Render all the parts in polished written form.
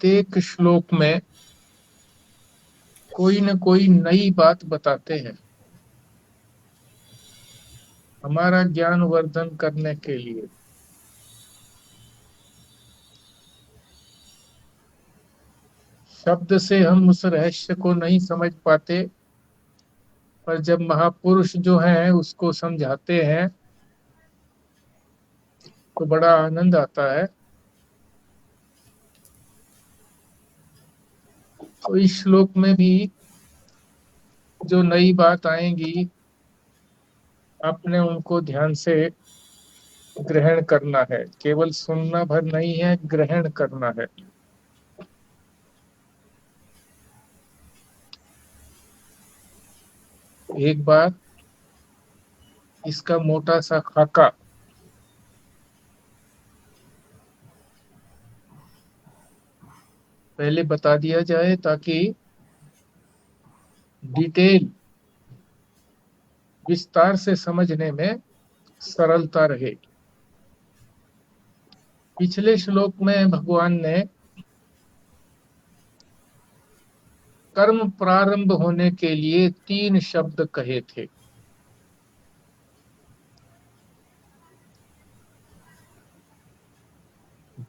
प्रत्येक श्लोक में कोई न कोई नई बात बताते हैं हमारा ज्ञान वर्धन करने के लिए। शब्द से हम उस रहस्य को नहीं समझ पाते, पर जब महापुरुष जो हैं उसको समझाते हैं तो बड़ा आनंद आता है। तो इस श्लोक में भी जो नई बात आएंगी, आपने उनको ध्यान से ग्रहण करना है। केवल सुनना भर नहीं है, ग्रहण करना है। एक बार इसका मोटा सा खाका पहले बता दिया जाए ताकि डिटेल विस्तार से समझने में सरलता रहे। पिछले श्लोक में भगवान ने कर्म प्रारंभ होने के लिए 3 शब्द कहे थे।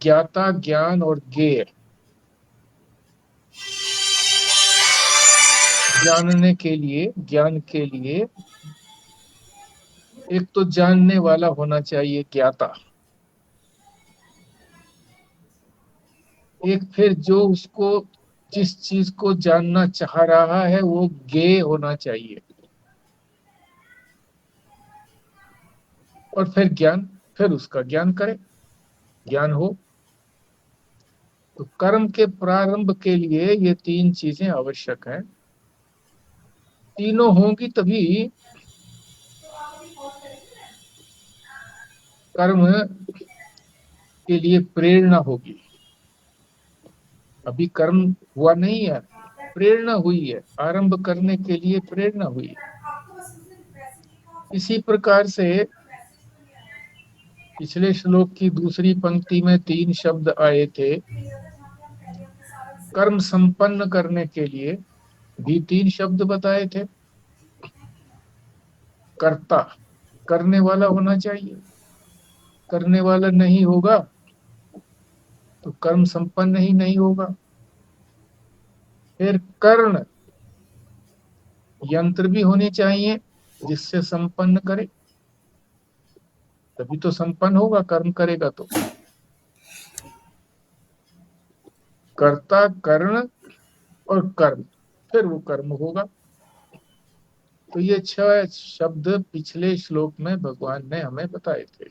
ज्ञाता, ज्ञान और ज्ञेय। जानने के लिए, ज्ञान के लिए एक तो जानने वाला होना चाहिए, ज्ञाता। एक फिर जो उसको जिस चीज को जानना चाह रहा है वो ज्ञेय होना चाहिए। और फिर ज्ञान, फिर उसका ज्ञान करे, ज्ञान हो। तो कर्म के प्रारंभ के लिए ये 3 चीजें आवश्यक हैं। तीनों होंगी तभी कर्म के लिए प्रेरणा होगी। अभी कर्म हुआ नहीं है, प्रेरणा हुई है, आरंभ करने के लिए प्रेरणा हुई है। इसी प्रकार से पिछले श्लोक की दूसरी पंक्ति में 3 शब्द आए थे। कर्म संपन्न करने के लिए भी 3 शब्द बताए थे। कर्ता, करने वाला होना चाहिए। करने वाला नहीं होगा तो कर्म संपन्न ही नहीं होगा। फिर कर्ण, यंत्र भी होने चाहिए जिससे संपन्न करे, तभी तो संपन्न होगा। कर्म करेगा तो कर्ता, कर्ण और कर्म, फिर वो कर्म होगा। तो ये 6 शब्द पिछले श्लोक में भगवान ने हमें बताए थे।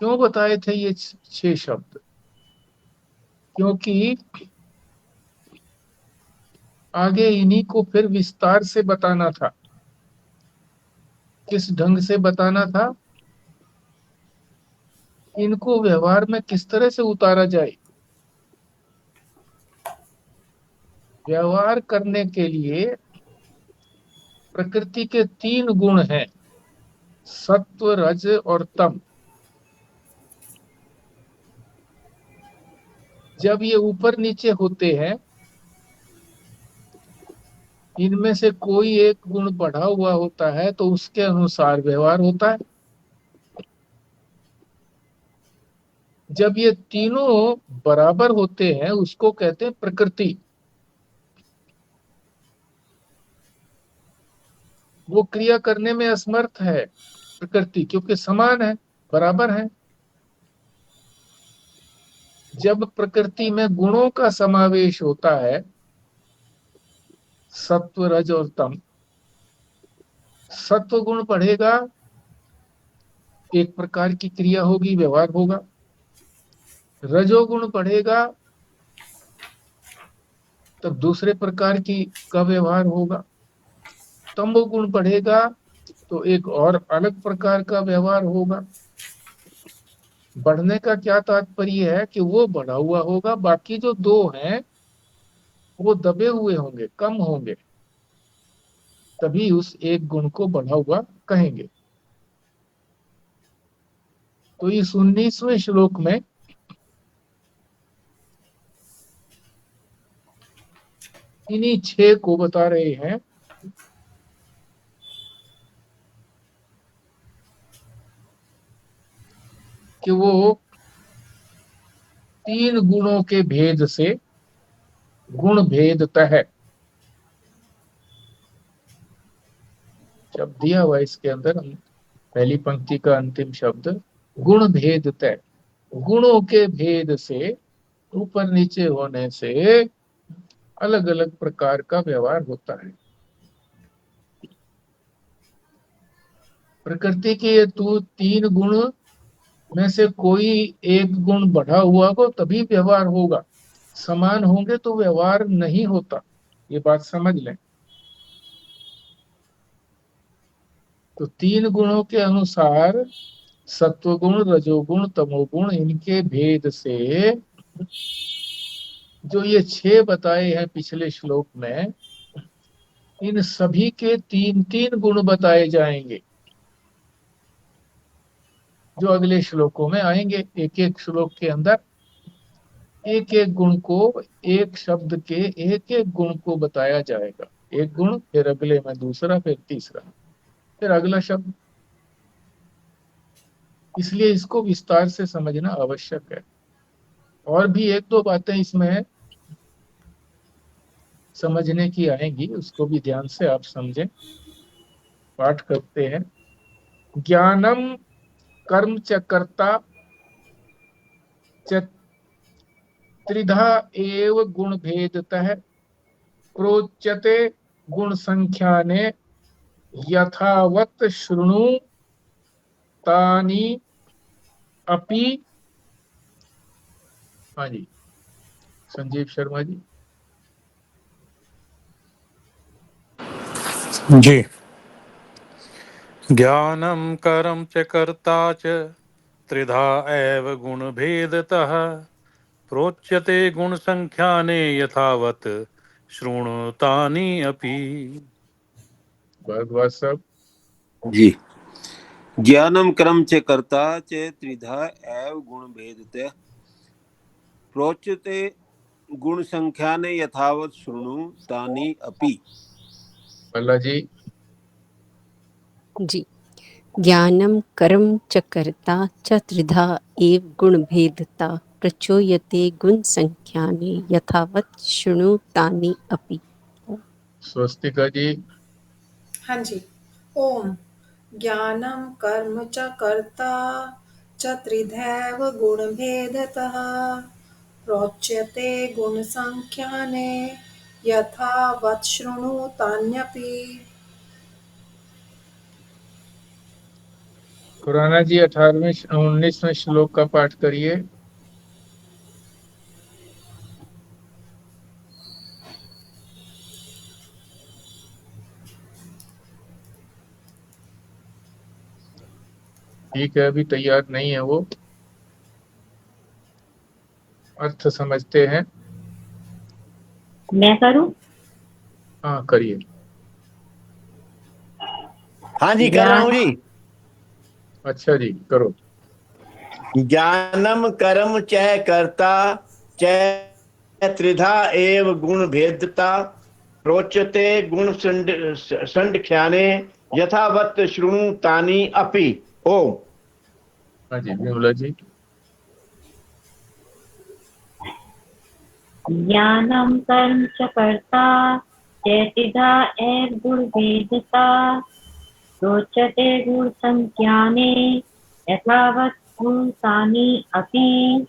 क्यों बताए थे ये 6 शब्द? क्योंकि आगे इन्हीं को फिर विस्तार से बताना था। किस ढंग से बताना था? इनको व्यवहार में किस तरह से उतारा जाए। व्यवहार करने के लिए प्रकृति के 3 गुण हैं, सत्व, रज और तम। जब ये ऊपर नीचे होते हैं, इनमें से कोई एक गुण बढ़ा हुआ होता है तो उसके अनुसार व्यवहार होता है। जब ये तीनों बराबर होते हैं उसको कहते हैं प्रकृति। वो क्रिया करने में असमर्थ है प्रकृति, क्योंकि समान है, बराबर है। जब प्रकृति में गुणों का समावेश होता है, सत्व, रज और तम, सत्व गुण बढ़ेगा, एक प्रकार की क्रिया होगी, व्यवहार होगा। रजोगुण बढ़ेगा तब दूसरे प्रकार की का व्यवहार होगा। तमोगुण बढ़ेगा तो एक और अलग प्रकार का व्यवहार होगा। बढ़ने का क्या तात्पर्य है कि वो बढ़ा हुआ होगा, बाकी जो 2 हैं वो दबे हुए होंगे, कम होंगे, तभी उस एक गुण को बढ़ा हुआ कहेंगे। तो इस 19वें श्लोक में इन्हीं 6 को बता रहे हैं कि वो 3 गुणों के भेद से गुण भेदता है। शब्द दिया हुआ इसके अंदर, पहली पंक्ति का अंतिम शब्द गुण भेदता। गुणों के भेद से, ऊपर नीचे होने से अलग अलग प्रकार का व्यवहार होता है। प्रकृति के ये तू 3 गुण में से कोई एक गुण बढ़ा हुआ हो तभी व्यवहार होगा, समान होंगे तो व्यवहार नहीं होता। ये बात समझ लें। तो 3 गुणों के अनुसार सत्वगुण, रजोगुण, तमोगुण, इनके भेद से जो ये 6 बताए हैं पिछले श्लोक में, इन सभी के 3-3 गुण बताए जाएंगे जो अगले श्लोकों में आएंगे। एक एक श्लोक के अंदर एक एक गुण को, एक शब्द के एक एक गुण को बताया जाएगा। एक गुण, फिर अगले में दूसरा, फिर तीसरा, फिर अगला शब्द। इसलिए इसको विस्तार से समझना आवश्यक है। और भी एक दो बातें इसमें समझने की आएंगी, उसको भी ध्यान से आप समझें। पाठ करते हैं। ज्ञानम कर्म च कर्ता च त्रिधा एव गुण भेदतः प्रोच्यते गुण संख्याने यथावत शृणु तानि अपि। हाँ जी, संजीव शर्मा जी। जी। ज्ञानं कर्म च कर्ता च त्रिधा एव गुणभेदतः प्रोच्यते गुणसंख्याने यथावत् शृणुतानि अपि। भरद्वाज साहब। जी। ज्ञानम कर्म च कर्ता च त्रिधा एव गुण भेदतः प्रोच्यते गुण संख्याने यथावत शृणु तानि अपि। भल्ला जी। जी। ज्ञानं कर्म च कर्ता च त्रिधा एव गुणभेदता प्रचोयते गुणसंख्याने यथावत् शृणु तानि अपि। स्वस्तिका जी। हाँ जी। ओम। ज्ञानं कर्म च कर्ता च त्रिधैव गुणभेदतः प्रोच्यते गुणसंख्याने यथावत् शृणुतान्यपि। खुराना जी 18वें 19वें श्लोक का पाठ करिए। ठीक है, अभी तैयार नहीं है वो, अर्थ समझते हैं। मैं करूं? हाँ करिए। हाँ जी, कर रहा हूँ जी। अच्छा जी, करो। ज्ञानम कर्म च कर्ता च त्रिधा एव गुण भेदता प्रोच्यते गुण संख्याने यथावत् शृणु तानि अपि। ओम। हाँ जी, विमला जी। ज्ञानं कर्म च कर्ता च त्रिधा एव गुणभेदता प्रोच्यते गुणसंख्याने यथावत् गुणानि अपि।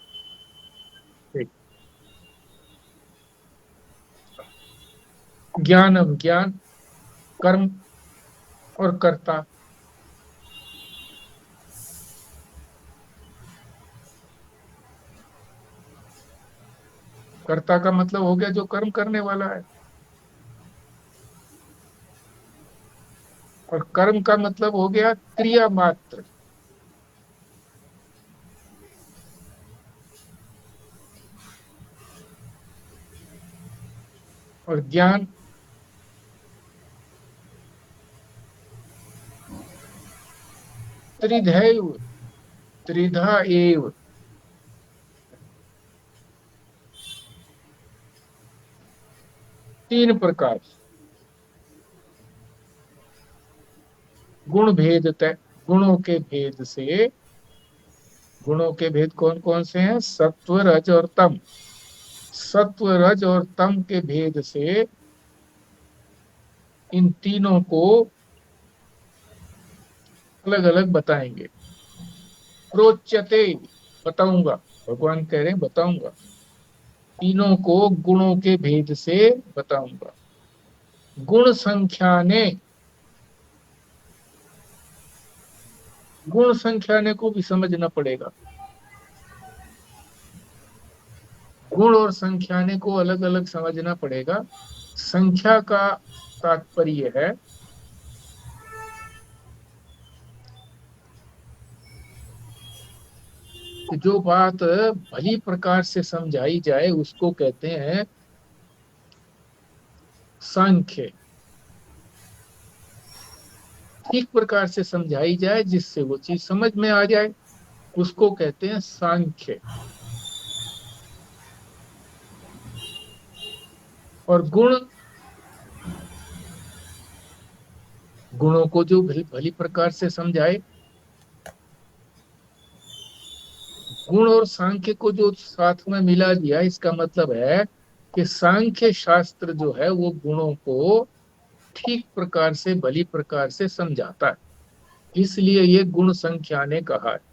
ज्ञानम, ज्ञान, कर्म और कर्ता। कर्ता का मतलब हो गया जो कर्म करने वाला है, और कर्म का मतलब हो गया क्रिया मात्र। और ज्ञान त्रिधैव, त्रिधा एव, तीन प्रकार गुण भेद तय, गुणों के भेद से, गुणों के भेद कौन कौन से हैं? सत्व रज और तम। सत्व रज और तम के भेद से इन तीनों को अलग अलग बताएंगे। प्रोच्यते, बताऊंगा, भगवान कह रहे हैं बताऊंगा, तीनों को गुणों के भेद से बताऊंगा। गुण संख्याने, गुण संख्याने को भी समझना पड़ेगा। गुण और संख्याने को अलग अलग समझना पड़ेगा। संख्या का तात्पर्य है कि जो बात भली प्रकार से समझाई जाए उसको कहते हैं सांख्य। ठीक प्रकार से समझाई जाए जिससे वो चीज समझ में आ जाए उसको कहते हैं सांख्य। और गुण, गुणों को जो भली प्रकार से समझाए, गुण और सांख्य को जो साथ में मिला दिया, इसका मतलब है कि सांख्य शास्त्र जो है वो गुणों को ठीक प्रकार से भली प्रकार से समझाता है, इसलिए ये गुण संख्या ने कहा है।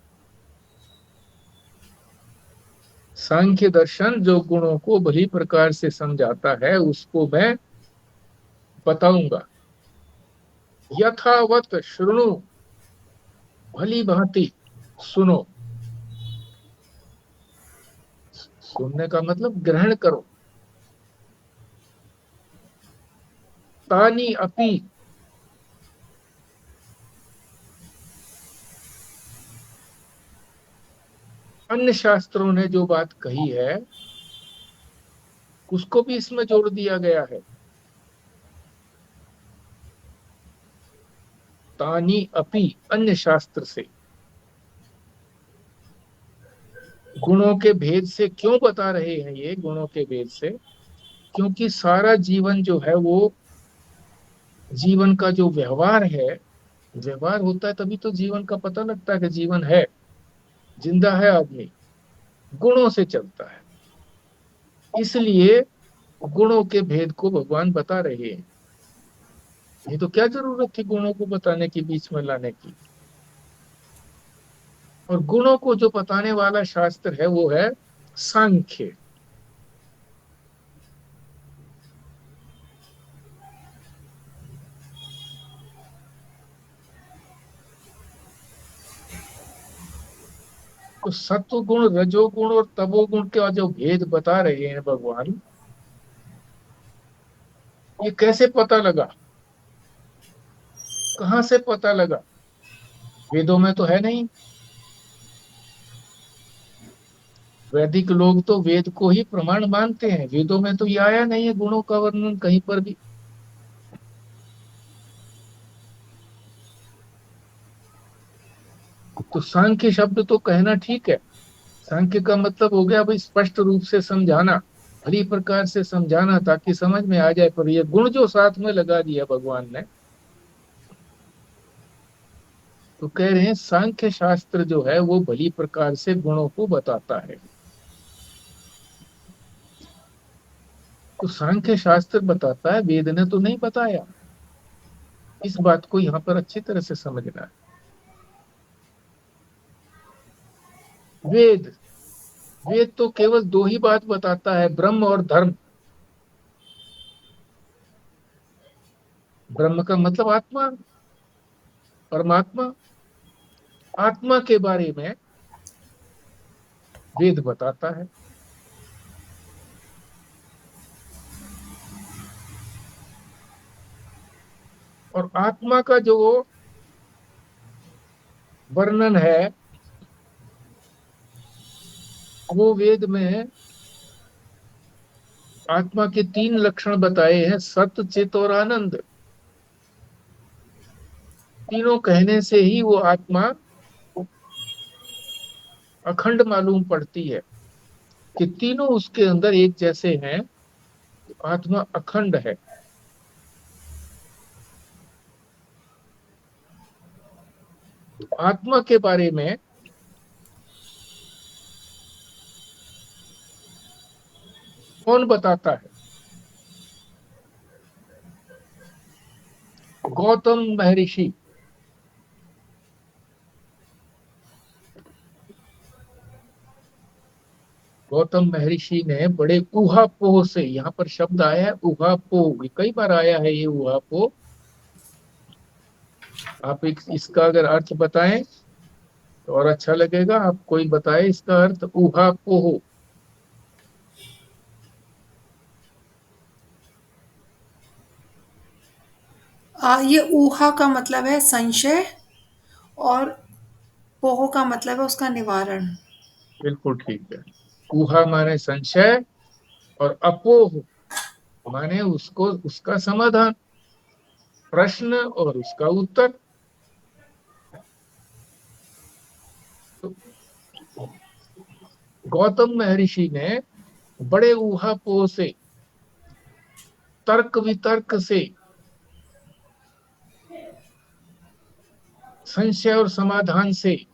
सांख्य दर्शन जो गुणों को भली प्रकार से समझाता है उसको मैं बताऊंगा। यथावत श्रृणु, भली भांति सुनो। सुनने का मतलब ग्रहण करो। तानी अपि, अन्य शास्त्रों ने जो बात कही है उसको भी इसमें जोड़ दिया गया है। तानी अपि, अन्य शास्त्र से। गुणों के भेद से क्यों बता रहे हैं ये? गुणों के भेद से क्योंकि सारा जीवन जो है वो, जीवन का जो व्यवहार है, व्यवहार होता है तभी तो जीवन का पता लगता है कि जीवन है, जिंदा है आदमी, गुणों से चलता है। इसलिए गुणों के भेद को भगवान बता रहे हैं। ये तो क्या जरूरत थी गुणों को बताने की, बीच में लाने की। और गुणों को जो बताने वाला शास्त्र है वो है सांख्य। तो सत्व गुण, रजोगुण और तमोगुण का जो भेद बता रहे हैं भगवान, ये कैसे पता लगा, कहां से पता लगा? वेदों में तो है नहीं। वैदिक लोग तो वेद को ही प्रमाण मानते हैं, वेदों में तो ये आया नहीं है गुणों का वर्णन कहीं पर भी। तो सांख्य शब्द तो कहना ठीक है, सांख्य का मतलब हो गया भाई स्पष्ट रूप से समझाना, भली प्रकार से समझाना ताकि समझ में आ जाए। पर ये गुण जो साथ में लगा दिया भगवान ने, तो कह रहे हैं सांख्य शास्त्र जो है वो भली प्रकार से गुणों को बताता है। तो सांख्य शास्त्र बताता है, वेद ने तो नहीं बताया। इस बात को यहां पर अच्छी तरह से समझना है। वेद, वेद तो केवल दो ही बात बताता है, ब्रह्म और धर्म। ब्रह्म का मतलब आत्मा, परमात्मा। आत्मा के बारे में वेद बताता है। और आत्मा का जो वर्णन है वो वेद में आत्मा के तीन लक्षण बताए हैं, सत्य, चित और आनंद। तीनों कहने से ही वो आत्मा अखंड मालूम पड़ती है कि तीनों उसके अंदर एक जैसे हैं, आत्मा अखंड है। आत्मा के बारे में कौन बताता है? गौतम महर्षि। गौतम महर्षि ने बड़े ऊहापोह से, यहाँ पर शब्द आया है ऊहापोह, कई बार आया है ये ऊहापोह। आप इसका अगर अर्थ बताएं तो और अच्छा लगेगा। आप कोई बताए इसका अर्थ ऊहापोह। ये ऊहा का मतलब है संशय, और पोह का मतलब है उसका निवारण। बिल्कुल ठीक है। ऊहा माने संशय और अपोह माने उसको, उसका समाधान, प्रश्न और उसका उत्तर। तो गौतम महर्षि ने बड़े ऊहापोह से, तर्क वितर्क से, संशय और समाधान से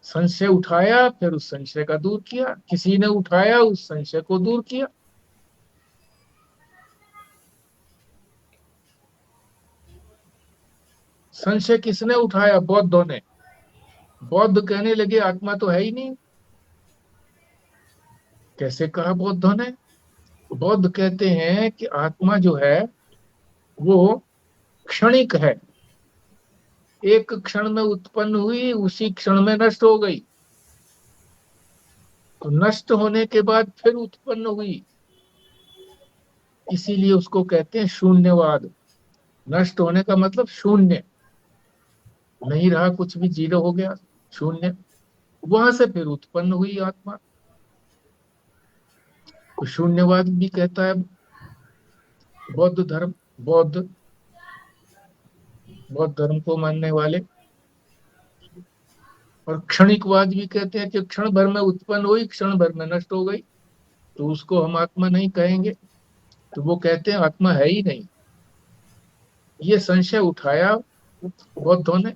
संशय उठाया, फिर उस संशय का दूर किया। किसी ने उठाया, उस संशय को दूर किया। संशय किसने उठाया? बौद्धों ने। बौद्ध कहने लगे आत्मा तो है ही नहीं। कैसे कहा बौद्धों ने? बौद्ध कहते हैं कि आत्मा जो है वो क्षणिक है, एक क्षण में उत्पन्न हुई, उसी क्षण में नष्ट हो गई। तो नष्ट होने के बाद फिर उत्पन्न हुई, इसीलिए उसको कहते हैं शून्यवाद। नष्ट होने का मतलब शून्य, नहीं रहा कुछ भी, जीरो हो गया, शून्य। वहां से फिर उत्पन्न हुई आत्मा, तो शून्यवाद भी कहता है बौद्ध धर्म। बौद्ध धर्म को मानने वाले। और क्षणिकवाद भी कहते हैं कि क्षण भर में उत्पन्न हुई, क्षण भर में नष्ट हो गई, तो उसको हम आत्मा नहीं कहेंगे। तो वो कहते हैं आत्मा है ही नहीं। ये संशय उठाया बौद्धों ने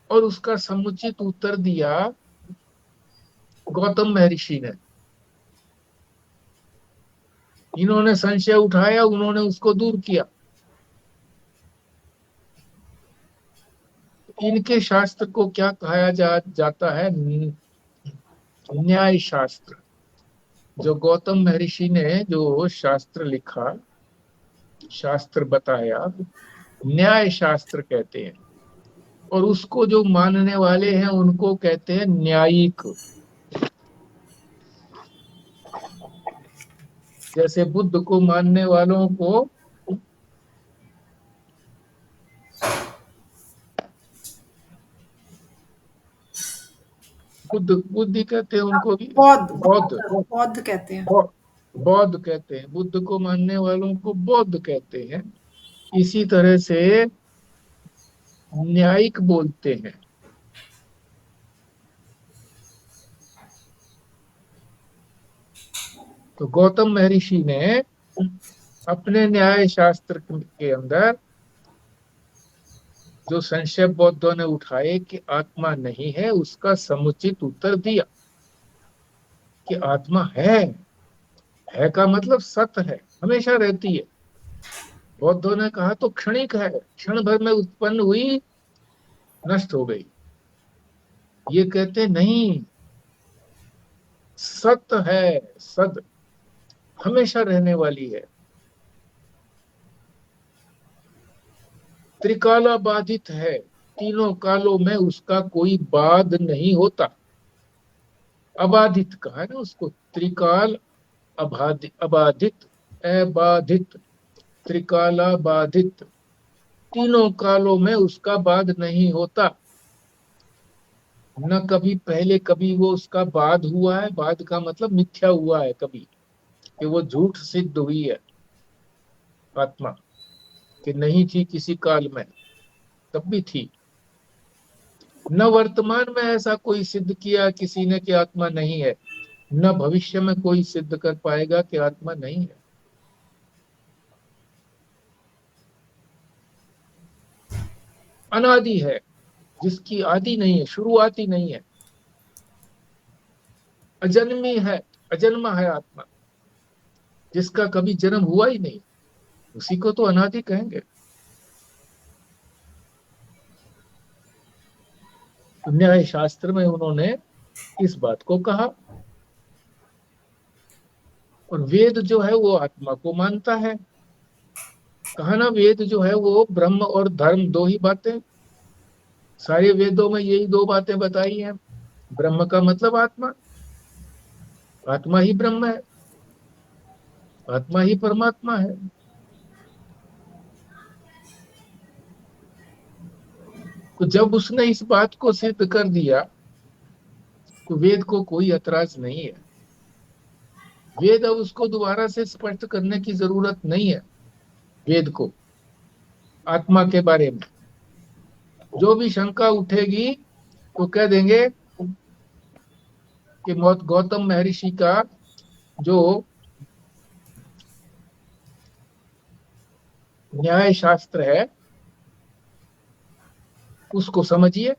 और उसका समुचित उत्तर दिया गौतम महर्षि ने। इन्होंने संशय उठाया, उन्होंने उसको दूर किया। इनके शास्त्र को क्या कहा जाता है? न्याय शास्त्र। जो गौतम महर्षि ने जो शास्त्र लिखा, शास्त्र बताया, न्याय शास्त्र कहते हैं। और उसको जो मानने वाले हैं उनको कहते हैं न्यायिक। जैसे बुद्ध को मानने वालों को बुद्धि कहते हैं, उनको भी बौद्ध कहते हैं। बौद्ध कहते हैं। बुद्ध को मानने वालों को बौद्ध कहते हैं। इसी तरह से न्यायिक बोलते हैं। तो गौतम महर्षि ने अपने न्याय शास्त्र के अंदर जो संशय बौद्धों ने उठाए कि आत्मा नहीं है, उसका समुचित उत्तर दिया कि आत्मा है का मतलब सत्य है, हमेशा रहती है। बौद्धों ने कहा तो क्षणिक है, क्षण भर में उत्पन्न हुई, नष्ट हो गई। ये कहते नहीं, सत्य है, सद हमेशा रहने वाली है, त्रिकाला बाधित है, तीनों कालों में उसका कोई बाध नहीं होता। अबाधित कहा ना उसको, त्रिकाल अबाधित, अबाधित, त्रिकाला बाधित, तीनों कालों में उसका बाध नहीं होता। न कभी पहले कभी वो उसका बाध हुआ है। बाध का मतलब मिथ्या हुआ है कभी, कि वो झूठ सिद्ध हुई है आत्मा, कि नहीं थी किसी काल में, तब भी थी। न वर्तमान में ऐसा कोई सिद्ध किया किसी ने कि आत्मा नहीं है। न भविष्य में कोई सिद्ध कर पाएगा कि आत्मा नहीं है। अनादि है, जिसकी आदि नहीं है, शुरुआती नहीं है, अजन्मी है, अजन्मा है आत्मा, जिसका कभी जन्म हुआ ही नहीं, उसी को तो अनादि कहेंगे। न्याय शास्त्र में उन्होंने इस बात को कहा। और वेद जो है वो आत्मा को मानता है। कहा ना, वेद जो है वो ब्रह्म और धर्म दो ही बातें, सारे वेदों में यही दो बातें बताई हैं। ब्रह्म का मतलब आत्मा, आत्मा ही ब्रह्म है, आत्मा ही परमात्मा है। तो जब उसने इस बात को सिद्ध कर दिया तो वेद को कोई ऐतराज नहीं है। वेद अब उसको दोबारा से स्पष्ट करने की जरूरत नहीं है। वेद को आत्मा के बारे में जो भी शंका उठेगी तो कह देंगे कि गौतम महर्षि का जो न्याय शास्त्र है उसको समझिए,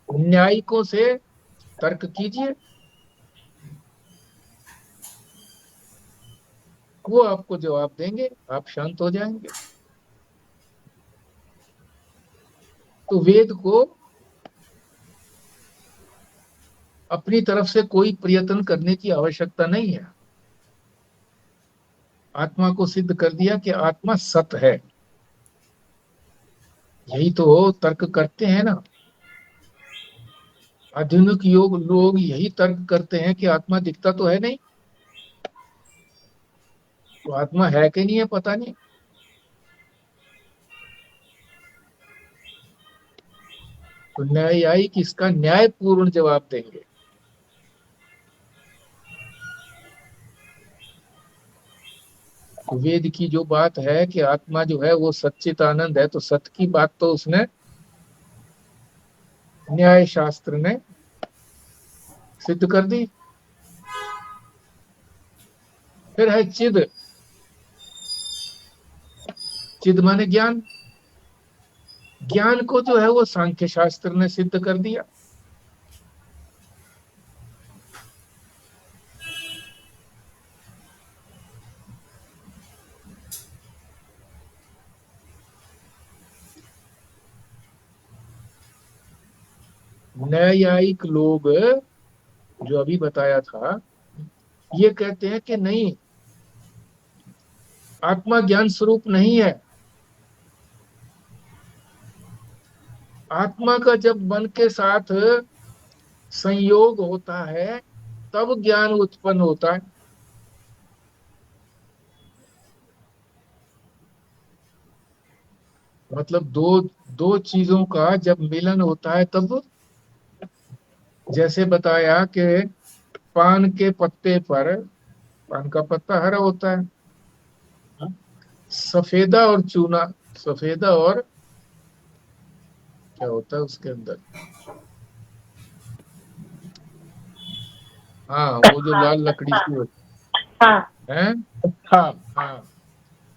न्यायिकों से तर्क कीजिए, वो आपको जवाब देंगे, आप शांत हो जाएंगे। तो वेद को अपनी तरफ से कोई प्रयत्न करने की आवश्यकता नहीं है। आत्मा को सिद्ध कर दिया कि आत्मा सत है। यही तो तर्क करते हैं ना, आधुनिक योग लोग यही तर्क करते हैं कि आत्मा दिखता तो है नहीं, तो आत्मा है कि नहीं है पता नहीं। तो न्यायिक इसका न्यायपूर्ण जवाब देंगे। तो वेद की जो बात है कि आत्मा जो है वो सच्चित आनंद है, तो सत्य की बात तो उसने न्याय शास्त्र ने सिद्ध कर दी। फिर है चिद। चिद माने ज्ञान। ज्ञान को जो है वो सांख्य शास्त्र ने सिद्ध कर दिया। न्यायिक लोग जो अभी बताया था ये कहते हैं कि नहीं, आत्मा ज्ञान स्वरूप नहीं है। आत्मा का जब मन के साथ संयोग होता है तब ज्ञान उत्पन्न होता है। मतलब दो दो चीजों का जब मिलन होता है तब, जैसे बताया कि पान के पत्ते पर, पान का पत्ता हरा होता है, सफेदा और चूना, सफेदा और क्या होता है उसके अंदर, हाँ वो जो लाल लकड़ी की होती हाँ है, अत्था, हाँ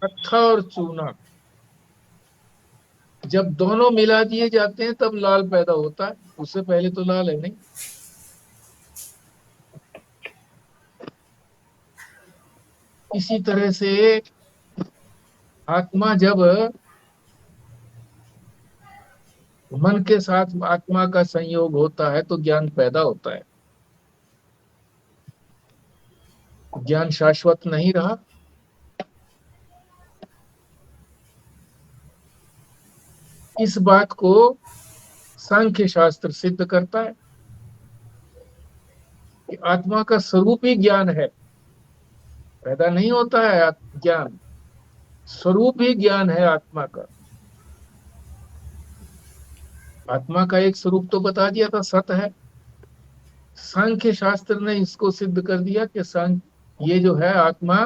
अत्था और चूना जब दोनों मिला दिए जाते हैं तब लाल पैदा होता है, उससे पहले तो लाल है नहीं। इसी तरह से आत्मा जब मन के साथ आत्मा का संयोग होता है तो ज्ञान पैदा होता है। ज्ञान शाश्वत नहीं रहा। इस बात को सांख्य शास्त्र सिद्ध करता है कि आत्मा का स्वरूप ही ज्ञान है, पैदा नहीं होता है ज्ञान, स्वरूप ही ज्ञान है आत्मा का। आत्मा का एक स्वरूप तो बता दिया था, सत है। सांख्य शास्त्र ने इसको सिद्ध कर दिया कि ये जो है आत्मा,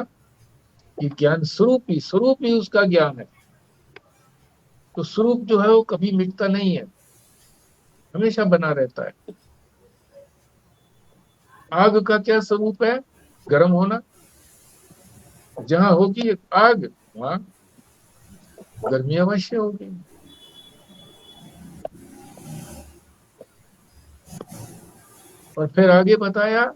ये ज्ञान स्वरूप ही उसका ज्ञान है। तो स्वरूप जो है वो कभी मिटता नहीं है, हमेशा बना रहता है। आग का क्या स्वरूप है? गर्म होना। जहां होगी आग वहां गर्मी अवश्य होगी। और फिर आगे बताया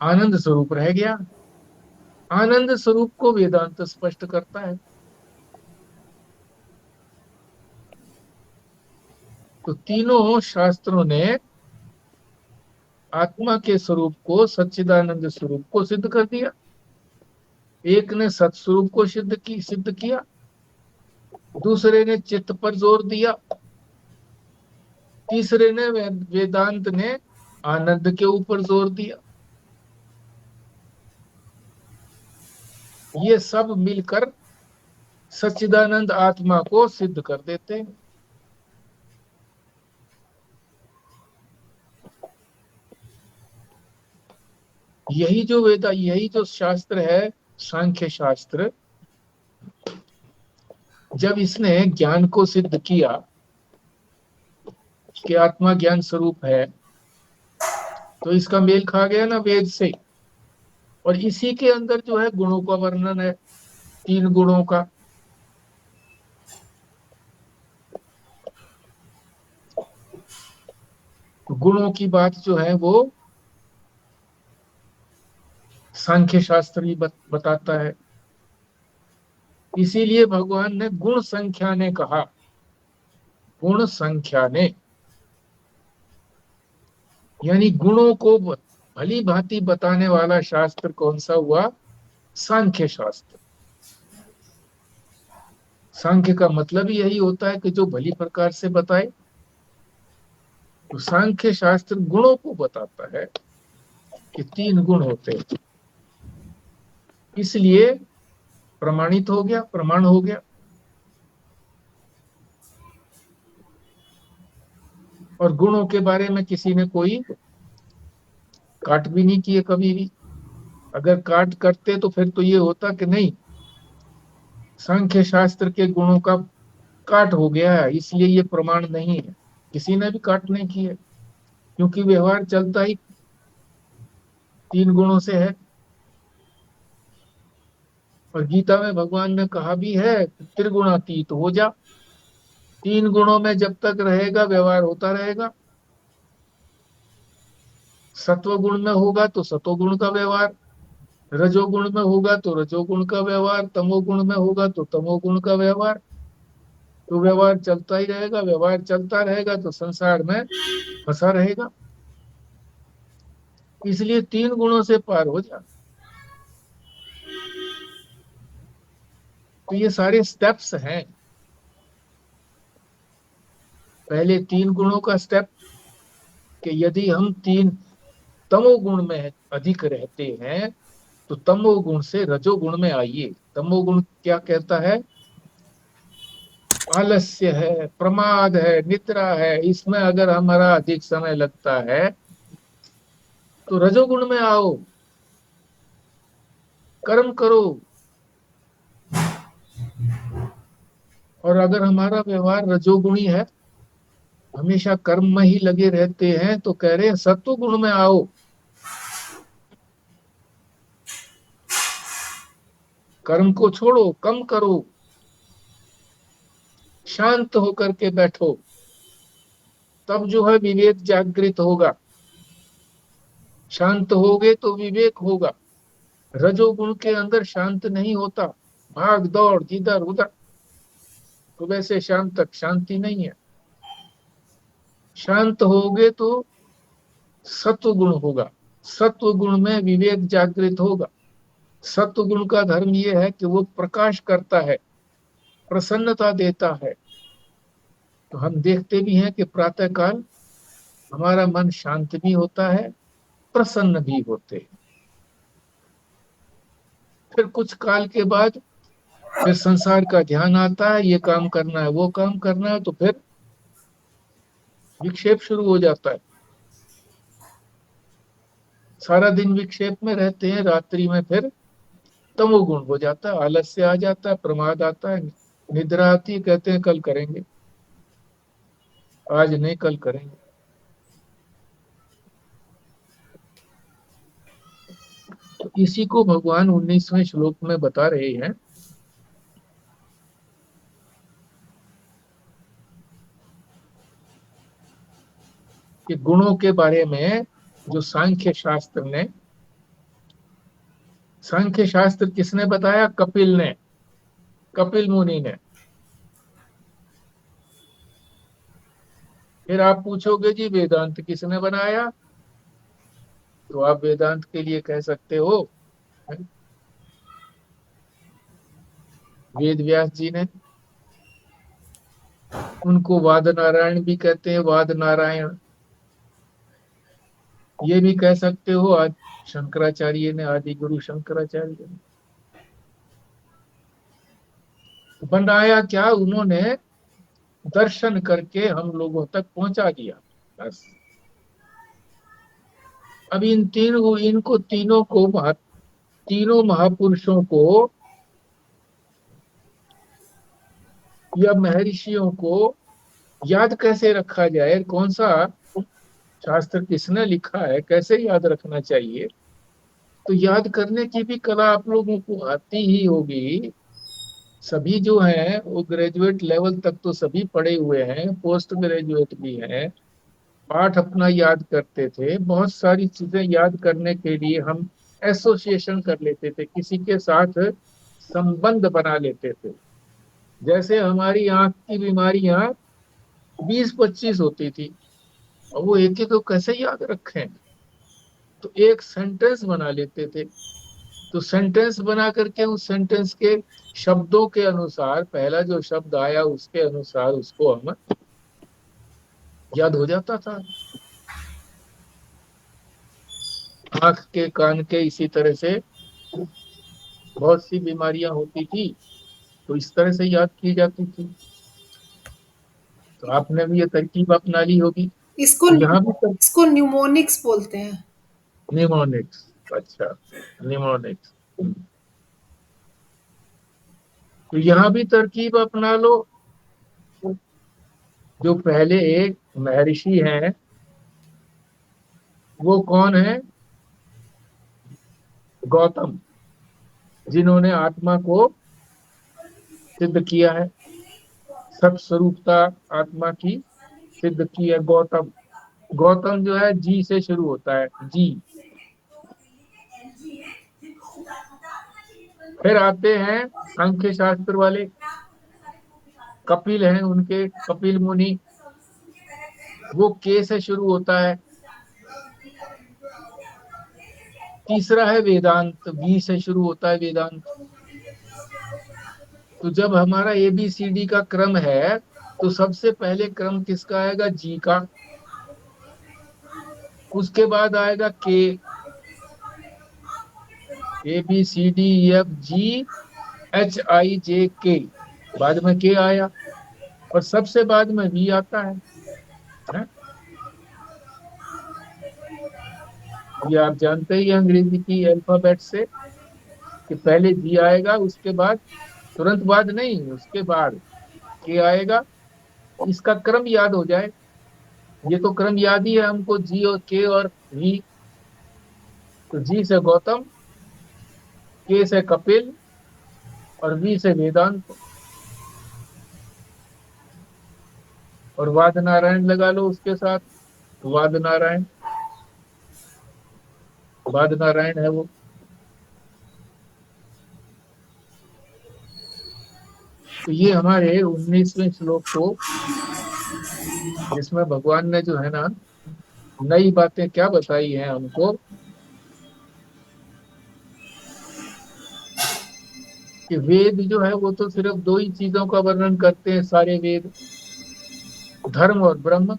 आनंद स्वरूप रह गया। आनंद स्वरूप को वेदांत स्पष्ट करता है। तो तीनों शास्त्रों ने आत्मा के स्वरूप को, सच्चिदानंद स्वरूप को सिद्ध कर दिया। एक ने सत्स्वरूप को सिद्ध किया, दूसरे ने चित्त पर जोर दिया, तीसरे ने वेदांत ने आनंद के ऊपर जोर दिया। ये सब मिलकर सच्चिदानंद आत्मा को सिद्ध कर देते हैं। यही जो शास्त्र है, सांख्य शास्त्र, जब इसने ज्ञान को सिद्ध किया कि आत्मा ज्ञान स्वरूप है, तो इसका मेल खा गया ना वेद से। और इसी के अंदर जो है गुणों का वर्णन है, 3 गुणों का। गुणों की बात जो है वो सांख्य शास्त्र ही बताता है। इसीलिए भगवान ने गुण संख्या ने कहा। गुण संख्या ने यानी गुणों को भली भांति बताने वाला शास्त्र कौन सा हुआ? सांख्य शास्त्र। सांख्य का मतलब ही यही होता है कि जो भली प्रकार से बताए। तो सांख्य शास्त्र गुणों को बताता है कि 3 गुण होते हैं। इसलिए प्रमाणित हो गया, प्रमाण हो गया। और गुणों के बारे में किसी ने कोई काट भी नहीं किए कभी भी। अगर काट करते तो फिर तो ये होता कि नहीं, सांख्य शास्त्र के गुणों का काट हो गया है, इसलिए ये प्रमाण नहीं है। किसी ने भी काट नहीं किए, क्योंकि व्यवहार चलता ही 3 गुणों से है। और गीता में भगवान ने कहा भी है त्रिगुणातीत हो जा। 3 गुणों में जब तक रहेगा व्यवहार होता रहेगा। सत्व गुण में होगा तो सतोगुण का व्यवहार, रजोगुण में होगा तो रजोगुण का व्यवहार, तमोगुण में होगा तो तमोगुण का व्यवहार। तो व्यवहार चलता ही रहेगा। व्यवहार चलता रहेगा तो संसार में फंसा रहेगा। इसलिए 3 गुणों से पार हो जा। तो ये सारे स्टेप्स हैं। पहले 3 गुणों का स्टेप कि यदि हम 3 तमोगुण में अधिक रहते हैं तो तमोगुण से रजोगुण में आइए। तमोगुण क्या कहता है? आलस्य है, प्रमाद है, निद्रा है। इसमें अगर हमारा अधिक समय लगता है तो रजोगुण में आओ, कर्म करो। और अगर हमारा व्यवहार रजोगुणी है, हमेशा कर्म में ही लगे रहते हैं, तो कह रहे हैं सत्व गुण में आओ। कर्म को छोड़ो, कम करो, शांत होकर के बैठो, तब जो है विवेक जागृत होगा। शांत होगे तो विवेक होगा। रजोगुण के अंदर शांत नहीं होता, भाग दौड़ इधर उधर, तो वैसे शाम तक शांति नहीं है। शांत होगे तो सत्व गुण होगा। सत्व गुण में विवेक जागृत होगा। सत्व गुण का धर्म यह है कि वो प्रकाश करता है, प्रसन्नता देता है। तो हम देखते भी हैं कि प्रातः काल हमारा मन शांत भी होता है, प्रसन्न भी होते हैं। फिर कुछ काल के बाद फिर संसार का ध्यान आता है, ये काम करना है, वो काम करना है, तो फिर विक्षेप शुरू हो जाता है। सारा दिन विक्षेप में रहते हैं, रात्रि में फिर तमोगुण हो जाता है, आलस्य आ जाता है, प्रमाद आता है, निद्रा आती है, कहते हैं कल करेंगे, आज नहीं कल करेंगे। इसी को भगवान 19वें श्लोक में बता रहे हैं कि गुणों के बारे में जो सांख्य शास्त्र किसने बताया? कपिल मुनि ने। फिर आप पूछोगे जी वेदांत किसने बनाया? तो आप वेदांत के लिए कह सकते हो वेद व्यास जी ने। उनको वाद नारायण भी कहते हैं, वाद नारायण। ये भी कह सकते हो आज शंकराचार्य ने, आदि गुरु शंकराचार्य ने। बनाया क्या? उन्होंने दर्शन करके हम लोगों तक पहुंचा दिया, बस। अब इनको तीनों महापुरुषों को या महर्षियों को याद कैसे रखा जाए? कौन सा शास्त्र किसने लिखा है, कैसे याद रखना चाहिए? तो याद करने की भी कला आप लोगों को आती ही होगी। सभी जो हैं वो ग्रेजुएट लेवल तक तो सभी पढ़े हुए हैं, पोस्ट ग्रेजुएट भी हैं। पाठ अपना याद करते थे। बहुत सारी चीजें याद करने के लिए हम एसोसिएशन कर लेते थे, किसी के साथ संबंध बना लेते थे। जैसे हमारी आंख की बीमारियां 20-25 होती थी, और वो एक एक को कैसे याद रखें? तो एक सेंटेंस बना लेते थे। तो सेंटेंस बना करके उस सेंटेंस के शब्दों के अनुसार, पहला जो शब्द आया उसके अनुसार उसको हम याद हो जाता था। आंख के, कान के, इसी तरह से बहुत सी बीमारियां होती थी, तो इस तरह से याद की जाती थी। तो आपने भी ये तरकीब अपना ली होगी। इसको तो यहाँ भी इसको न्यूमोनिक्स बोलते हैं। निमोनिक्स। अच्छा, निमोनिक्स। तो यहाँ भी तरकीब अपना लो। जो पहले एक महर्षि हैं वो कौन है? गौतम, जिन्होंने आत्मा को सिद्ध किया है, सब स्वरूपता आत्मा की सिद्ध की है। गौतम जो है जी से शुरू होता है, जी। फिर आते हैं सांख्य शास्त्र वाले, कपिल हैं उनके, कपिल मुनि, वो के से शुरू होता है। तीसरा है वेदांत, वी से शुरू होता है वेदांत। तो जब हमारा ABCD का क्रम है तो सबसे पहले क्रम किसका आएगा? जी का। उसके बाद आएगा के, ABCDEFGHIJK, बाद में के आया, और सबसे बाद में वी आता है। ये आप जानते ही अंग्रेजी की अल्फाबेट से कि पहले जी आएगा, उसके बाद, तुरंत बाद नहीं, उसके बाद के आएगा। इसका क्रम याद हो जाए। ये तो क्रम याद ही है हमको, जी और के और वी। तो जी से गौतम, के से कपिल और वी से वेदांत, और वाद नारायण लगा लो उसके साथ। वाद नारायण है वो। तो ये हमारे 19वें श्लोक को, जिसमें भगवान ने जो है ना नई बातें क्या बताई हैं हमको, कि वेद जो है वो तो सिर्फ दो ही चीजों का वर्णन करते हैं सारे वेद, धर्म और ब्रह्म।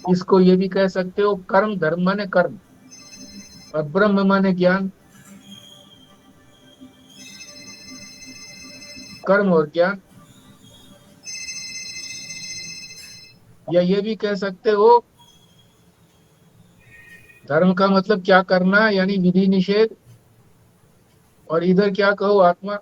इसको ये भी कह सकते हो कर्म, धर्म माने कर्म और ब्रह्म माने ज्ञान। कर्म और ज्ञान, या ये भी कह सकते हो धर्म का मतलब क्या करना, यानी विधि निषेध, और इधर क्या कहो? आत्मा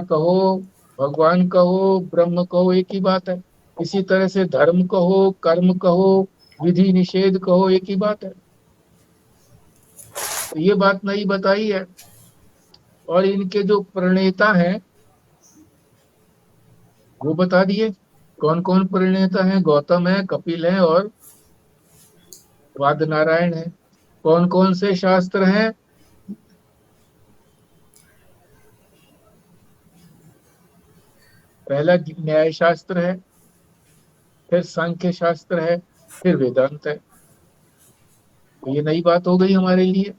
कहो, भगवान कहो, ब्रह्म कहो, एक ही बात है। इसी तरह से धर्म कहो, कर्म कहो, विधि निषेध कहो, एक ही बात है। तो ये बात नहीं बताई है। और इनके जो प्रणेता हैं वो बता दिए। कौन कौन प्रणेता हैं? गौतम है, कपिल है और वाद नारायण है। कौन कौन से शास्त्र हैं? पहला न्याय शास्त्र है, फिर सांख्य शास्त्र है, फिर वेदांत है। तो ये नई बात हो गई हमारे लिए,